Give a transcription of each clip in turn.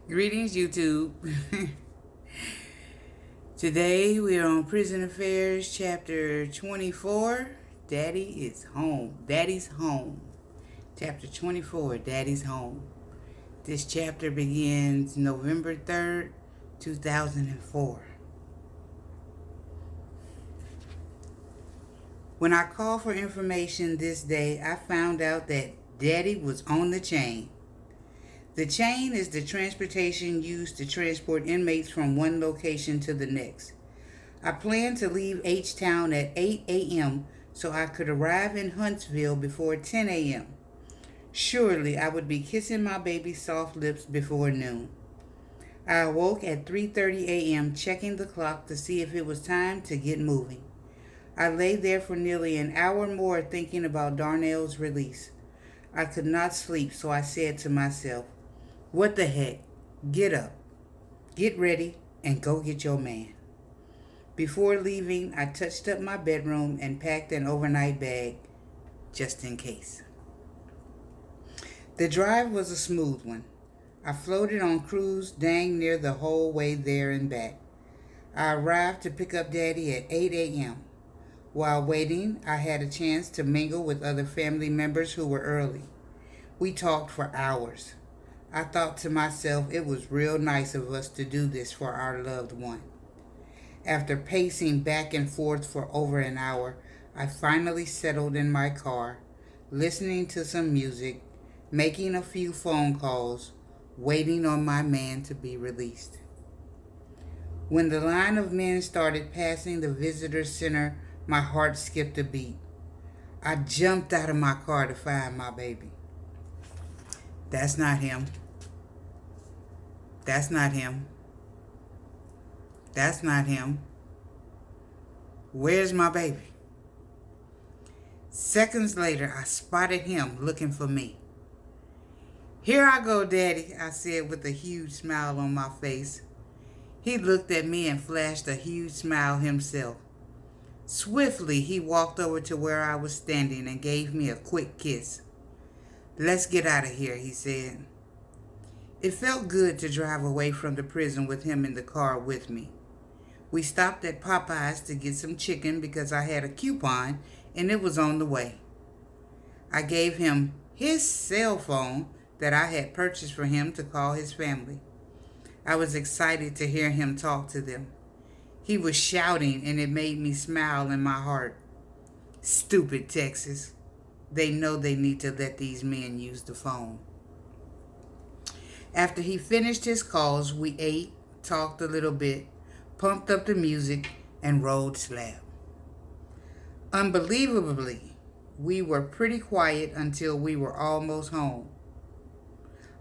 Greetings, YouTube. Today we are on Prison Affairs, Chapter 24. Daddy is home. Daddy's home. Chapter 24, Daddy's home. This chapter begins November 3rd, 2004. When I called for information this day, I found out that Daddy was on the chain. The chain is the transportation used to transport inmates from one location to the next. I planned to leave H-Town at 8 a.m. so I could arrive in Huntsville before 10 a.m. Surely I would be kissing my baby's soft lips before noon. I awoke at 3:30 a.m. checking the clock to see if it was time to get moving. I lay there for nearly an hour more thinking about Darnell's release. I could not sleep, so I said to myself, "What the heck? Get up, get ready, and go get your man." Before leaving, I touched up my bedroom and packed an overnight bag, just in case. The drive was a smooth one. I floated on cruise dang near the whole way there and back. I arrived to pick up Daddy at 8 a.m. While waiting, I had a chance to mingle with other family members who were early. We talked for hours. I thought to myself it was real nice of us to do this for our loved one. After pacing back and forth for over an hour, I finally settled in my car, listening to some music, making a few phone calls, waiting on my man to be released. When the line of men started passing the visitor center, my heart skipped a beat. I jumped out of my car to find my baby. That's not him. That's not him. That's not him. Where's my baby? Seconds later, I spotted him looking for me. "Here I go, Daddy," I said with a huge smile on my face. He looked at me and flashed a huge smile himself. Swiftly, he walked over to where I was standing and gave me a quick kiss. "Let's get out of here," he said. It felt good to drive away from the prison with him in the car with me. We stopped at Popeye's to get some chicken because I had a coupon and it was on the way. I gave him his cell phone that I had purchased for him to call his family. I was excited to hear him talk to them. He was shouting and it made me smile in my heart. Stupid Texas. They know they need to let these men use the phone. After he finished his calls, we ate, talked a little bit, pumped up the music, and rolled slab. Unbelievably, we were pretty quiet until we were almost home.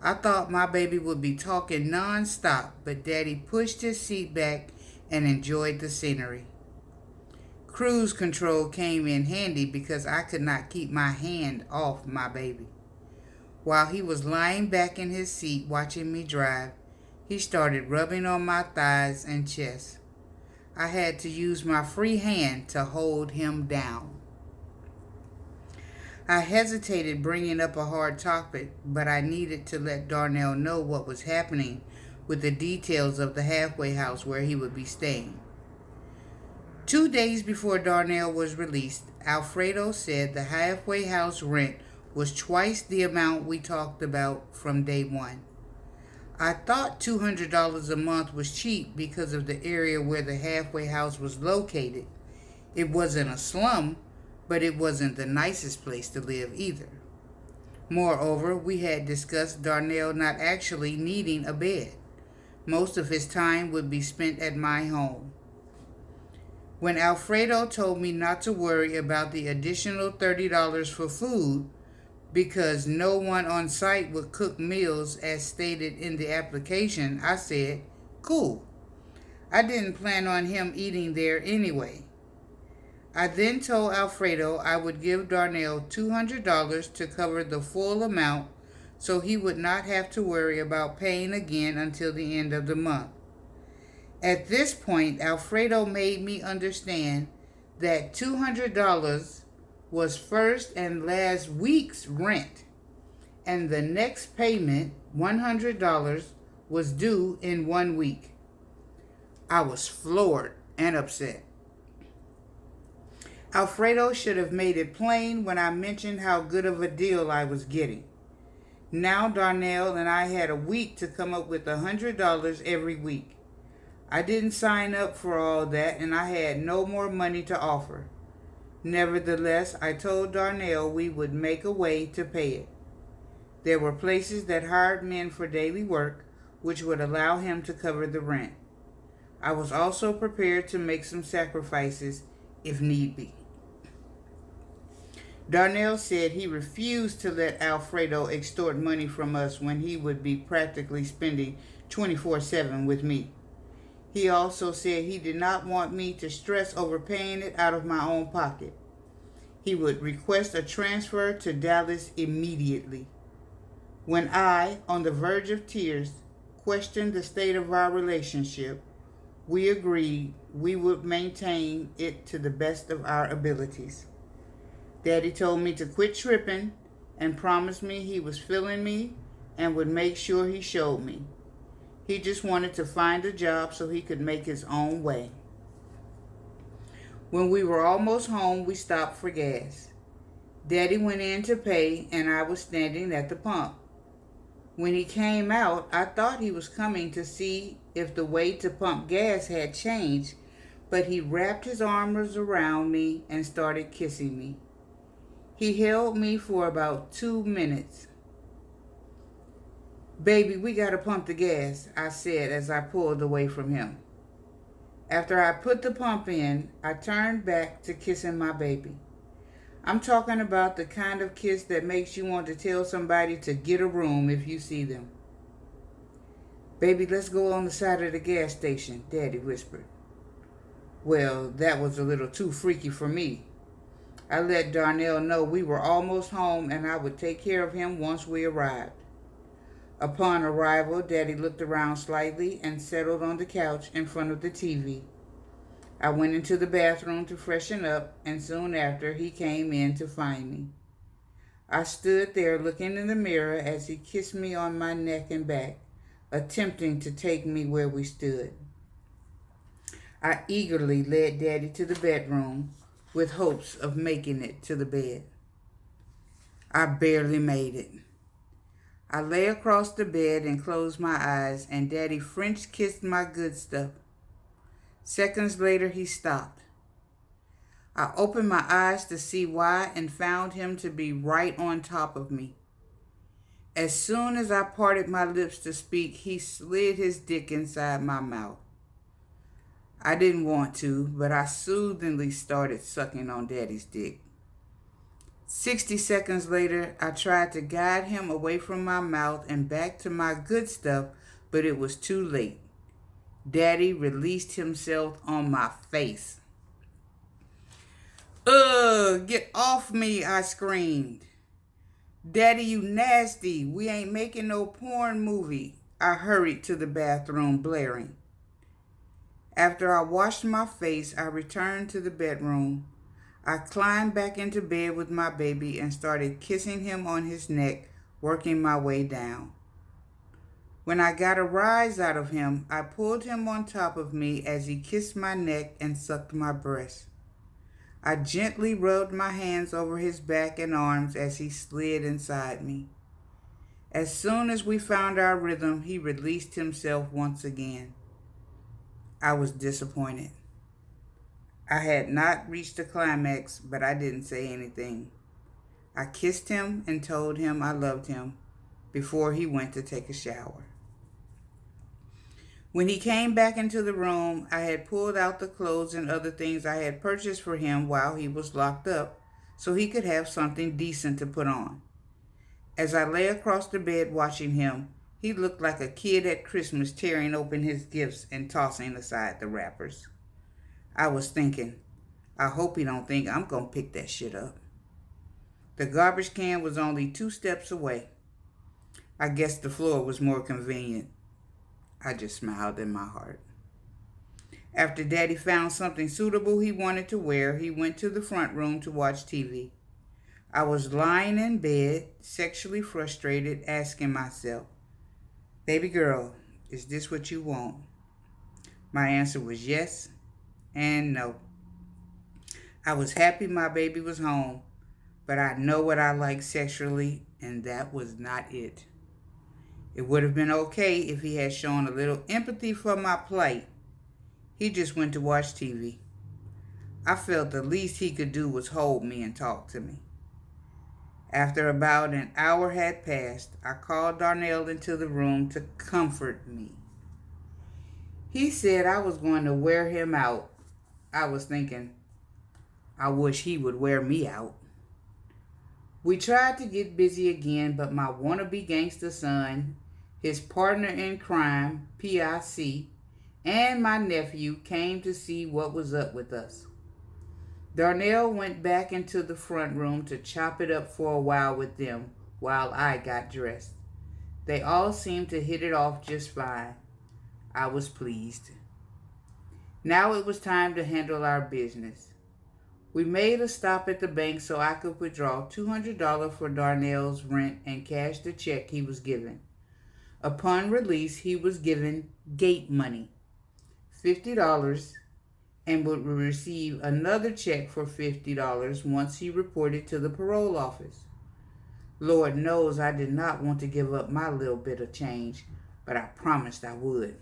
I thought my baby would be talking non-stop, but Daddy pushed his seat back and enjoyed the scenery. Cruise control came in handy because I could not keep my hand off my baby. While he was lying back in his seat watching me drive, he started rubbing on my thighs and chest. I had to use my free hand to hold him down. I hesitated bringing up a hard topic, but I needed to let Darnell know what was happening with the details of the halfway house where he would be staying. 2 days before Darnell was released, Alfredo said the halfway house rent was twice the amount we talked about from day one. I thought $200 a month was cheap because of the area where the halfway house was located. It wasn't a slum, but it wasn't the nicest place to live either. Moreover, we had discussed Darnell not actually needing a bed. Most of his time would be spent at my home. When Alfredo told me not to worry about the additional $30 for food because no one on site would cook meals as stated in the application, I said, "Cool." I didn't plan on him eating there anyway. I then told Alfredo I would give Darnell $200 to cover the full amount so he would not have to worry about paying again until the end of the month. At this point, Alfredo made me understand that $200 was first and last week's rent and the next payment, $100, was due in 1 week. I was floored and upset. Alfredo should have made it plain when I mentioned how good of a deal I was getting. Now Darnell and I had a week to come up with $100 every week. I didn't sign up for all that, and I had no more money to offer. Nevertheless, I told Darnell we would make a way to pay it. There were places that hired men for daily work, which would allow him to cover the rent. I was also prepared to make some sacrifices if need be. Darnell said he refused to let Alfredo extort money from us when he would be practically spending 24/7 with me. He also said he did not want me to stress over paying it out of my own pocket. He would request a transfer to Dallas immediately. When I, on the verge of tears, questioned the state of our relationship, we agreed we would maintain it to the best of our abilities. Daddy told me to quit tripping and promised me he was feeling me and would make sure he showed me. He just wanted to find a job so he could make his own way. When we were almost home, we stopped for gas. Daddy went in to pay, and I was standing at the pump. When he came out, I thought he was coming to see if the way to pump gas had changed, but he wrapped his arms around me and started kissing me. He held me for about 2 minutes. "Baby, we gotta pump the gas," I said as I pulled away from him. After I put the pump in, I turned back to kissing my baby. I'm talking about the kind of kiss that makes you want to tell somebody to get a room if you see them. "Baby, let's go on the side of the gas station," Daddy whispered. Well, that was a little too freaky for me. I let Darnell know we were almost home and I would take care of him once we arrived. Upon arrival, Daddy looked around slightly and settled on the couch in front of the TV. I went into the bathroom to freshen up, and soon after he came in to find me. I stood there looking in the mirror as he kissed me on my neck and back, attempting to take me where we stood. I eagerly led Daddy to the bedroom with hopes of making it to the bed. I barely made it. I lay across the bed and closed my eyes, and Daddy French kissed my good stuff. Seconds later, he stopped. I opened my eyes to see why and found him to be right on top of me. As soon as I parted my lips to speak, he slid his dick inside my mouth. I didn't want to, but I soothingly started sucking on Daddy's dick. 60 seconds later, I tried to guide him away from my mouth and back to my good stuff, but it was too late. Daddy released himself on my face. "Ugh, get off me," I screamed. "Daddy, you nasty. We ain't making no porn movie." I hurried to the bathroom, blaring. After I washed my face, I returned to the bedroom. I climbed back into bed with my baby and started kissing him on his neck, working my way down. When I got a rise out of him, I pulled him on top of me as he kissed my neck and sucked my breast. I gently rubbed my hands over his back and arms as he slid inside me. As soon as we found our rhythm, he released himself once again. I was disappointed. I had not reached a climax, but I didn't say anything. I kissed him and told him I loved him before he went to take a shower. When he came back into the room, I had pulled out the clothes and other things I had purchased for him while he was locked up so he could have something decent to put on. As I lay across the bed watching him, he looked like a kid at Christmas tearing open his gifts and tossing aside the wrappers. I was thinking, I hope he don't think I'm going to pick that shit up. The garbage can was only 2 steps away. I guess the floor was more convenient. I just smiled in my heart. After Daddy found something suitable he wanted to wear, he went to the front room to watch TV. I was lying in bed, sexually frustrated, asking myself, baby girl, is this what you want? My answer was yes and no. I was happy my baby was home, but I know what I like sexually, and that was not it. It would have been okay if he had shown a little empathy for my plight. He just went to watch TV. I felt the least he could do was hold me and talk to me. After about an hour had passed, I called Darnell into the room to comfort me. He said I was going to wear him out. I was thinking, I wish he would wear me out. We tried to get busy again, but my wannabe gangster son, his partner in crime, PIC, and my nephew came to see what was up with us. Darnell went back into the front room to chop it up for a while with them while I got dressed. They all seemed to hit it off just fine. I was pleased. Now it was time to handle our business. We made a stop at the bank so I could withdraw $200 for Darnell's rent and cash the check he was given. Upon release, he was given gate money, $50, and would receive another check for $50 once he reported to the parole office. Lord knows I did not want to give up my little bit of change, but I promised I would.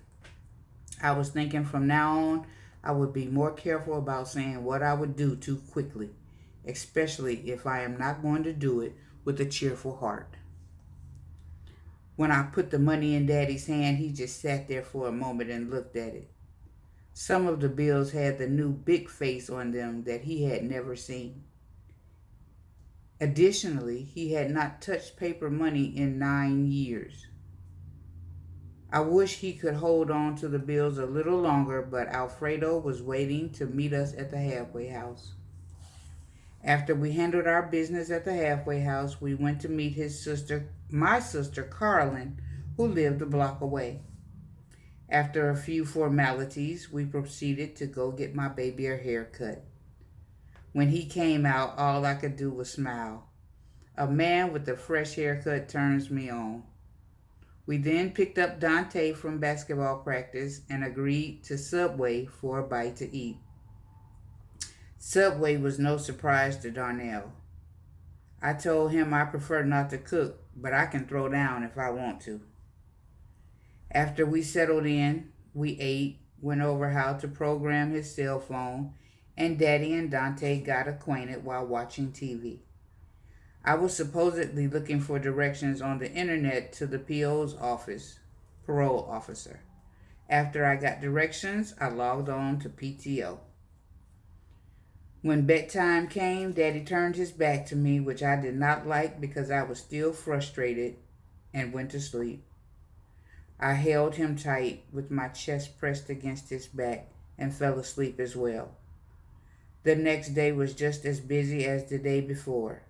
I was thinking from now on, I would be more careful about saying what I would do too quickly, especially if I am not going to do it with a cheerful heart. When I put the money in Daddy's hand, he just sat there for a moment and looked at it. Some of the bills had the new big face on them that he had never seen. Additionally, he had not touched paper money in 9 years. I wish he could hold on to the bills a little longer, but Alfredo was waiting to meet us at the halfway house. After we handled our business at the halfway house, we went to meet my sister Carolyn, who lived a block away. After a few formalities, we proceeded to go get my baby a haircut. When he came out, all I could do was smile. A man with a fresh haircut turns me on. We then picked up Dante from basketball practice and agreed to Subway for a bite to eat. Subway was no surprise to Darnell. I told him I prefer not to cook, but I can throw down if I want to. After we settled in, we ate, went over how to program his cell phone, and Daddy and Dante got acquainted while watching TV. I was supposedly looking for directions on the internet to the PO's office, parole officer. After I got directions, I logged on to PTO. When bedtime came, Daddy turned his back to me, which I did not like because I was still frustrated, and went to sleep. I held him tight with my chest pressed against his back and fell asleep as well. The next day was just as busy as the day before.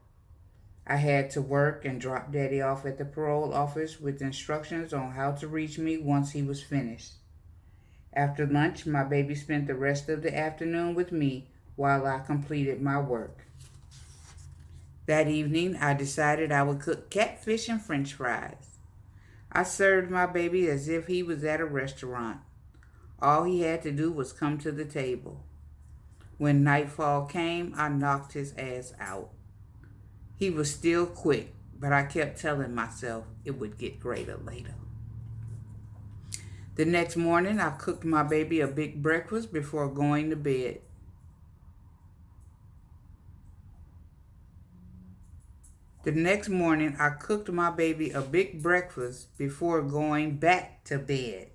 I had to work and drop Daddy off at the parole office with instructions on how to reach me once he was finished. After lunch, my baby spent the rest of the afternoon with me while I completed my work. That evening, I decided I would cook catfish and French fries. I served my baby as if he was at a restaurant. All he had to do was come to the table. When nightfall came, I knocked his ass out. He was still quick, but I kept telling myself it would get greater later. The next morning, I cooked my baby a big breakfast before going to bed. The next morning, I cooked my baby a big breakfast before going back to bed.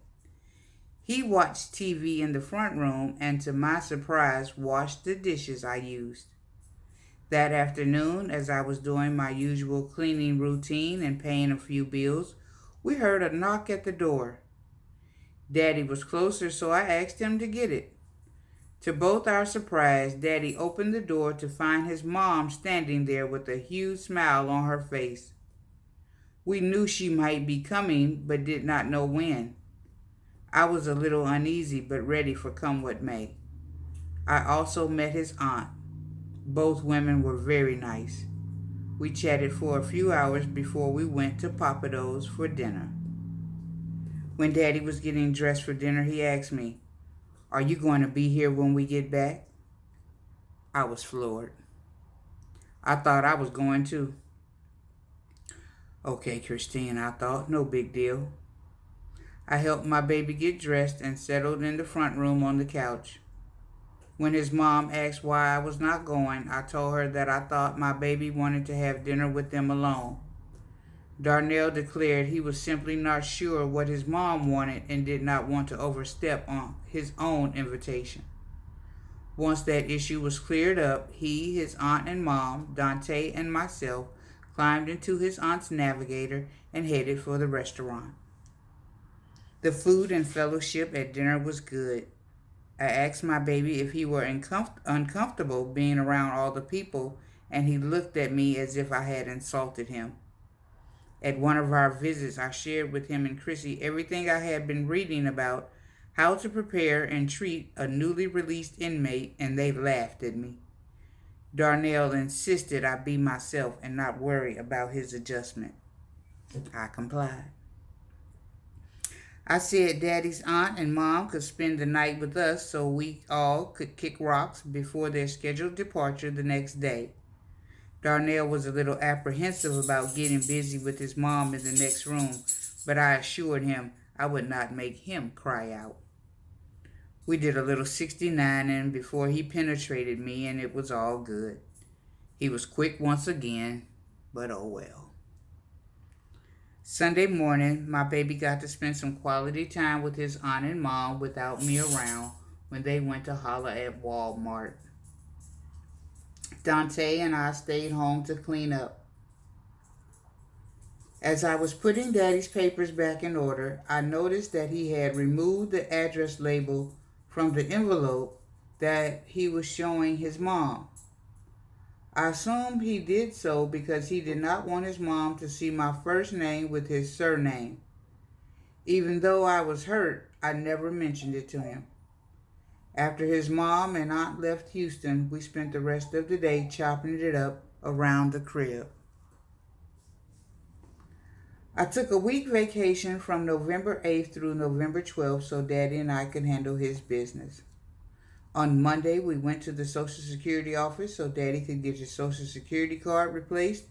He watched TV in the front room and, to my surprise, washed the dishes I used. That afternoon, as I was doing my usual cleaning routine and paying a few bills, we heard a knock at the door. Daddy was closer, so I asked him to get it. To both our surprise, Daddy opened the door to find his mom standing there with a huge smile on her face. We knew she might be coming, but did not know when. I was a little uneasy, but ready for come what may. I also met his aunt. Both women were very nice. We chatted for a few hours before we went to Papado's for dinner. When Daddy was getting dressed for dinner, he asked me, "Are you going to be here when we get back?" I was floored. I thought I was going to. Okay, Christine, I thought, no big deal. I helped my baby get dressed and settled in the front room on the couch. When his mom asked why I was not going, I told her that I thought my baby wanted to have dinner with them alone. Darnell declared he was simply not sure what his mom wanted and did not want to overstep on his own invitation. Once that issue was cleared up, he, his aunt and mom, Dante, and myself climbed into his aunt's Navigator and headed for the restaurant. The food and fellowship at dinner was good. I asked my baby if he were uncomfortable being around all the people, and he looked at me as if I had insulted him. At one of our visits, I shared with him and Chrissy everything I had been reading about how to prepare and treat a newly released inmate, and they laughed at me. Darnell insisted I be myself and not worry about his adjustment. I complied. I said Daddy's aunt and mom could spend the night with us so we all could kick rocks before their scheduled departure the next day. Darnell was a little apprehensive about getting busy with his mom in the next room, but I assured him I would not make him cry out. We did a little 69ing before he penetrated me, and it was all good. He was quick once again, but oh well. Sunday morning, my baby got to spend some quality time with his aunt and mom without me around when they went to holler at Walmart. Dante and I stayed home to clean up. As I was putting Daddy's papers back in order, I noticed that he had removed the address label from the envelope that he was showing his mom. I assumed he did so because he did not want his mom to see my first name with his surname. Even though I was hurt, I never mentioned it to him. After his mom and aunt left Houston, we spent the rest of the day chopping it up around the crib. I took a week vacation from November 8th through November 12th so Daddy and I could handle his business. On Monday, we went to the Social Security office so Daddy could get his Social Security card replaced,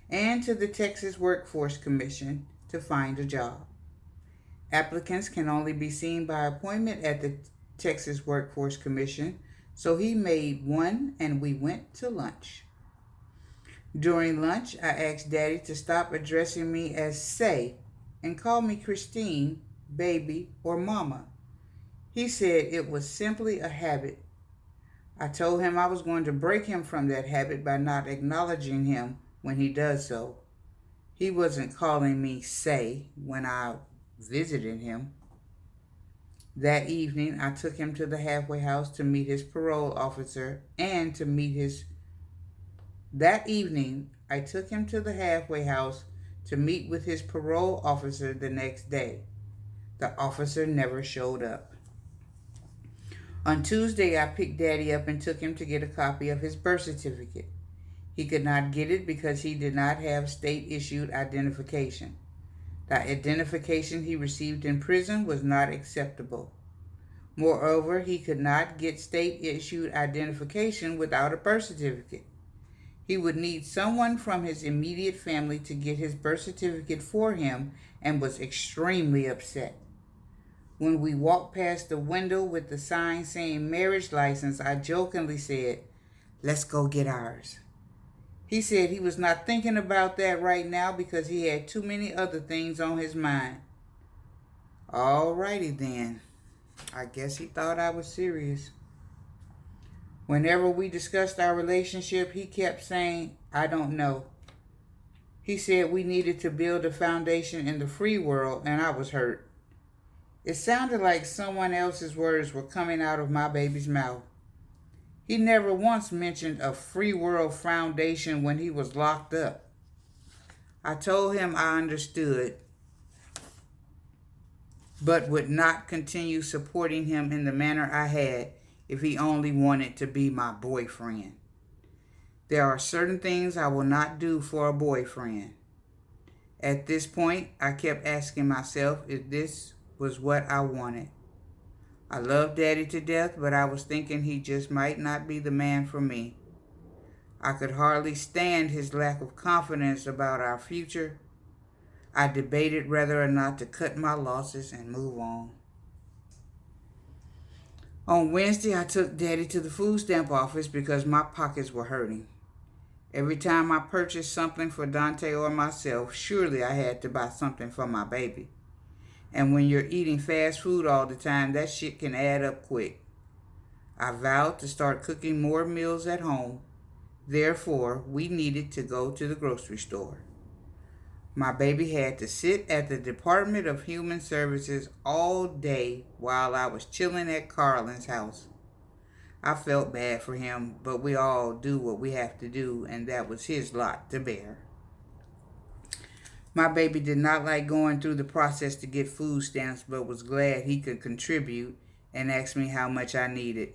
and to the Texas Workforce Commission to find a job. Applicants can only be seen by appointment at the Texas Workforce Commission, so he made one and we went to lunch. During lunch, I asked Daddy to stop addressing me as Say and call me Christine, baby, or mama. He said it was simply a habit. I told him I was going to break him from that habit by not acknowledging him when he does so. He wasn't calling me Say when I visited him. That evening, I took him to the halfway house to meet his parole officer and to meet his... That evening, I took him to the halfway house to meet with his parole officer the next day. The officer never showed up. On Tuesday, I picked Daddy up and took him to get a copy of his birth certificate. He could not get it because he did not have state-issued identification. The identification he received in prison was not acceptable. Moreover, he could not get state-issued identification without a birth certificate. He would need someone from his immediate family to get his birth certificate for him and was extremely upset. When we walked past the window with the sign saying marriage license, I jokingly said, "Let's go get ours." He said he was not thinking about that right now because he had too many other things on his mind. Alrighty then. I guess he thought I was serious. Whenever we discussed our relationship, he kept saying, "I don't know." He said we needed to build a foundation in the free world, and I was hurt. It sounded like someone else's words were coming out of my baby's mouth. He never once mentioned a free world foundation when he was locked up. I told him I understood, but would not continue supporting him in the manner I had if he only wanted to be my boyfriend. There are certain things I will not do for a boyfriend. At this point, I kept asking myself if this was what I wanted. I love Daddy to death, but I was thinking he just might not be the man for me. I could hardly stand his lack of confidence about our future. I debated whether or not to cut my losses and move on. On Wednesday, I took Daddy to the food stamp office because my pockets were hurting. Every time I purchased something for Dante or myself, surely I had to buy something for my baby. And when you're eating fast food all the time, that shit can add up quick. I vowed to start cooking more meals at home. Therefore, we needed to go to the grocery store. My baby had to sit at the Department of Human Services all day while I was chilling at Carlin's house. I felt bad for him, but we all do what we have to do, and that was his lot to bear. My baby did not like going through the process to get food stamps, but was glad he could contribute and asked me how much I needed.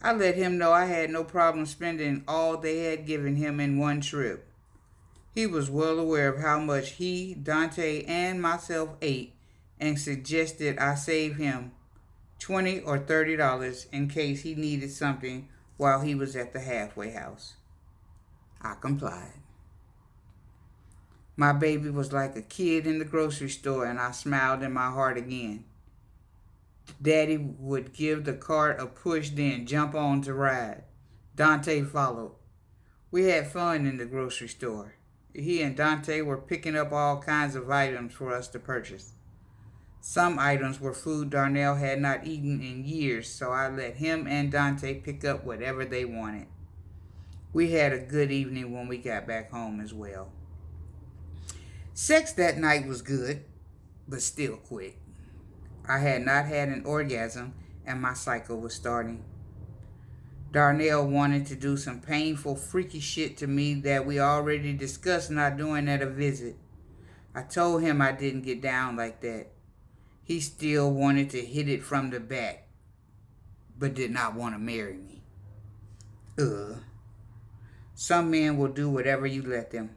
I let him know I had no problem spending all they had given him in one trip. He was well aware of how much he, Dante, and myself ate and suggested I save him $20 or $30 in case he needed something while he was at the halfway house. I complied. My baby was like a kid in the grocery store, and I smiled in my heart again. Daddy would give the cart a push, then jump on to ride. Dante followed. We had fun in the grocery store. He and Dante were picking up all kinds of items for us to purchase. Some items were food Darnell had not eaten in years, so I let him and Dante pick up whatever they wanted. We had a good evening when we got back home as well. Sex that night was good, but still quick. I had not had an orgasm, and my cycle was starting. Darnell wanted to do some painful, freaky shit to me that we already discussed not doing at a visit. I told him I didn't get down like that. He still wanted to hit it from the back, but did not want to marry me. Some men will do whatever you let them.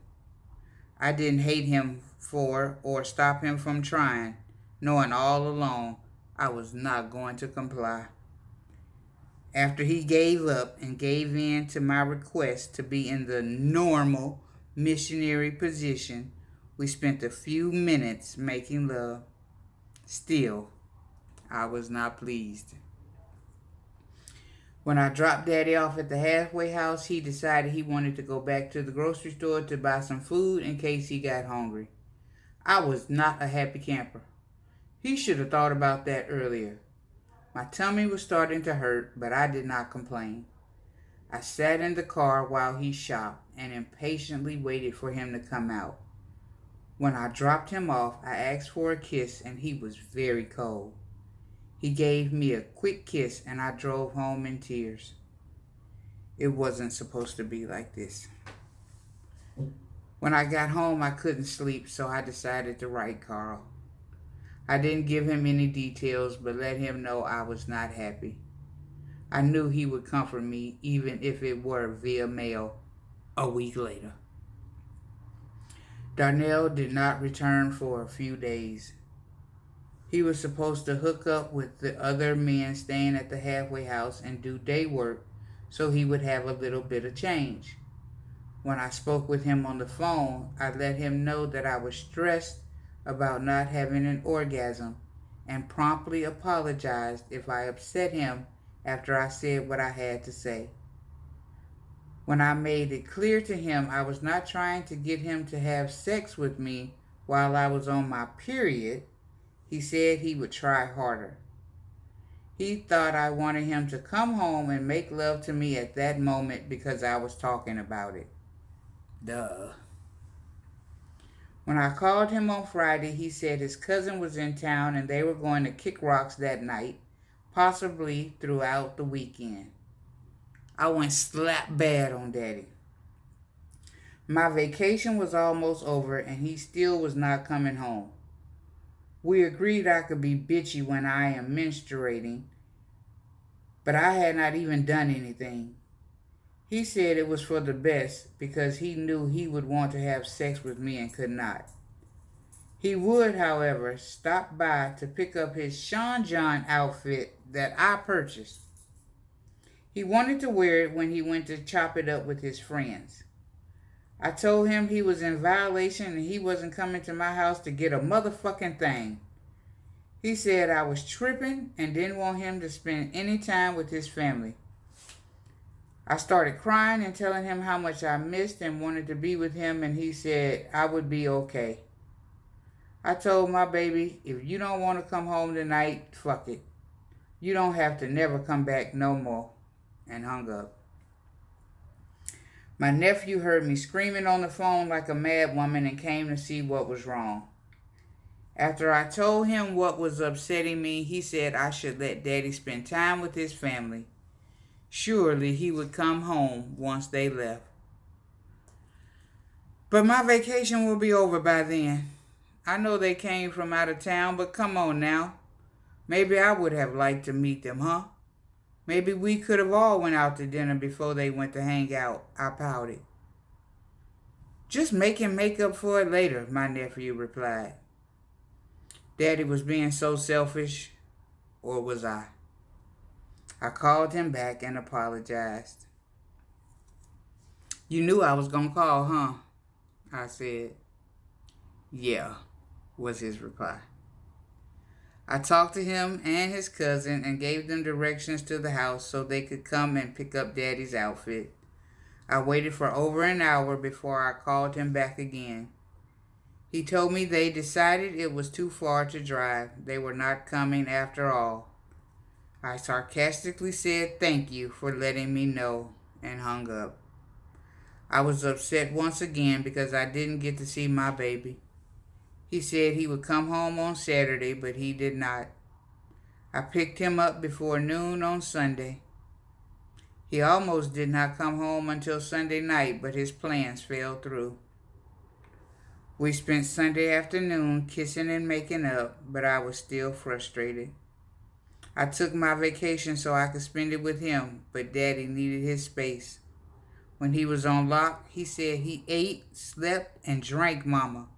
I didn't hate him for or stop him from trying, knowing all along I was not going to comply. After he gave up and gave in to my request to be in the normal missionary position, we spent a few minutes making love. Still, I was not pleased. When I dropped Daddy off at the halfway house, he decided he wanted to go back to the grocery store to buy some food in case he got hungry. I was not a happy camper. He should have thought about that earlier. My tummy was starting to hurt, but I did not complain. I sat in the car while he shopped and impatiently waited for him to come out. When I dropped him off, I asked for a kiss, and he was very cold. He gave me a quick kiss, and I drove home in tears. It wasn't supposed to be like this. When I got home, I couldn't sleep, so I decided to write Carl. I didn't give him any details, but let him know I was not happy. I knew he would comfort me, even if it were via mail a week later. Darnell did not return for a few days. He was supposed to hook up with the other men staying at the halfway house and do day work so he would have a little bit of change. When I spoke with him on the phone, I let him know that I was stressed about not having an orgasm and promptly apologized if I upset him after I said what I had to say. When I made it clear to him I was not trying to get him to have sex with me while I was on my period, he said he would try harder. He thought I wanted him to come home and make love to me at that moment because I was talking about it. Duh. When I called him on Friday, he said his cousin was in town and they were going to kick rocks that night, possibly throughout the weekend. I went slap bad on Daddy. My vacation was almost over and he still was not coming home. We agreed I could be bitchy when I am menstruating, but I had not even done anything. He said it was for the best because he knew he would want to have sex with me and could not. He would, however, stop by to pick up his Sean John outfit that I purchased. He wanted to wear it when he went to chop it up with his friends. I told him he was in violation and he wasn't coming to my house to get a motherfucking thing. He said I was tripping and didn't want him to spend any time with his family. I started crying and telling him how much I missed and wanted to be with him, and he said I would be okay. I told my baby, if you don't want to come home tonight, fuck it. You don't have to never come back no more, and hung up. My nephew heard me screaming on the phone like a mad woman and came to see what was wrong. After I told him what was upsetting me, he said I should let Daddy spend time with his family. Surely he would come home once they left. But my vacation will be over by then. I know they came from out of town, but come on now. Maybe I would have liked to meet them, huh? Maybe we could have all went out to dinner before they went to hang out, I pouted. Just make him make up for it later, my nephew replied. Daddy was being so selfish, or was I? I called him back and apologized. You knew I was going to call, huh? I said. Yeah, was his reply. I talked to him and his cousin and gave them directions to the house so they could come and pick up Daddy's outfit. I waited for over an hour before I called him back again. He told me they decided it was too far to drive. They were not coming after all. I sarcastically said thank you for letting me know and hung up. I was upset once again because I didn't get to see my baby. He said he would come home on Saturday, but he did not. I picked him up before noon on Sunday. He almost did not come home until Sunday night, but his plans fell through. We spent Sunday afternoon kissing and making up, but I was still frustrated. I took my vacation so I could spend it with him, but Daddy needed his space. When he was on lock, he said he ate, slept, and drank Mama.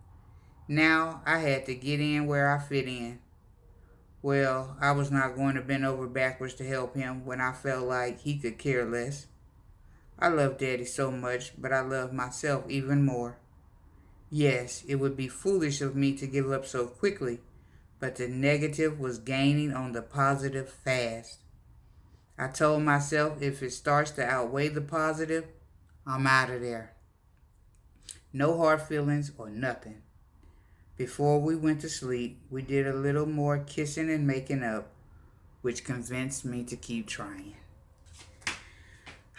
Now I had to get in where I fit in. Well, I was not going to bend over backwards to help him when I felt like he could care less. I love Daddy so much, but I love myself even more. Yes, it would be foolish of me to give up so quickly, but the negative was gaining on the positive fast. I told myself if it starts to outweigh the positive, I'm out of there. No hard feelings or nothing. Before we went to sleep, we did a little more kissing and making up, which convinced me to keep trying.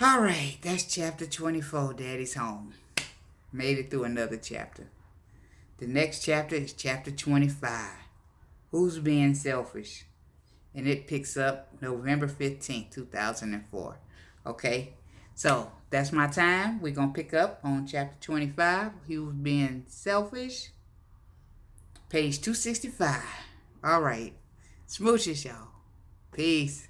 All right, that's chapter 24, Daddy's Home. Made it through another chapter. The next chapter is chapter 25, Who's Being Selfish? And it picks up November 15th, 2004. Okay, so that's my time. We're going to pick up on chapter 25, Who's Being Selfish? Page 265. All right. Smooches, y'all. Peace.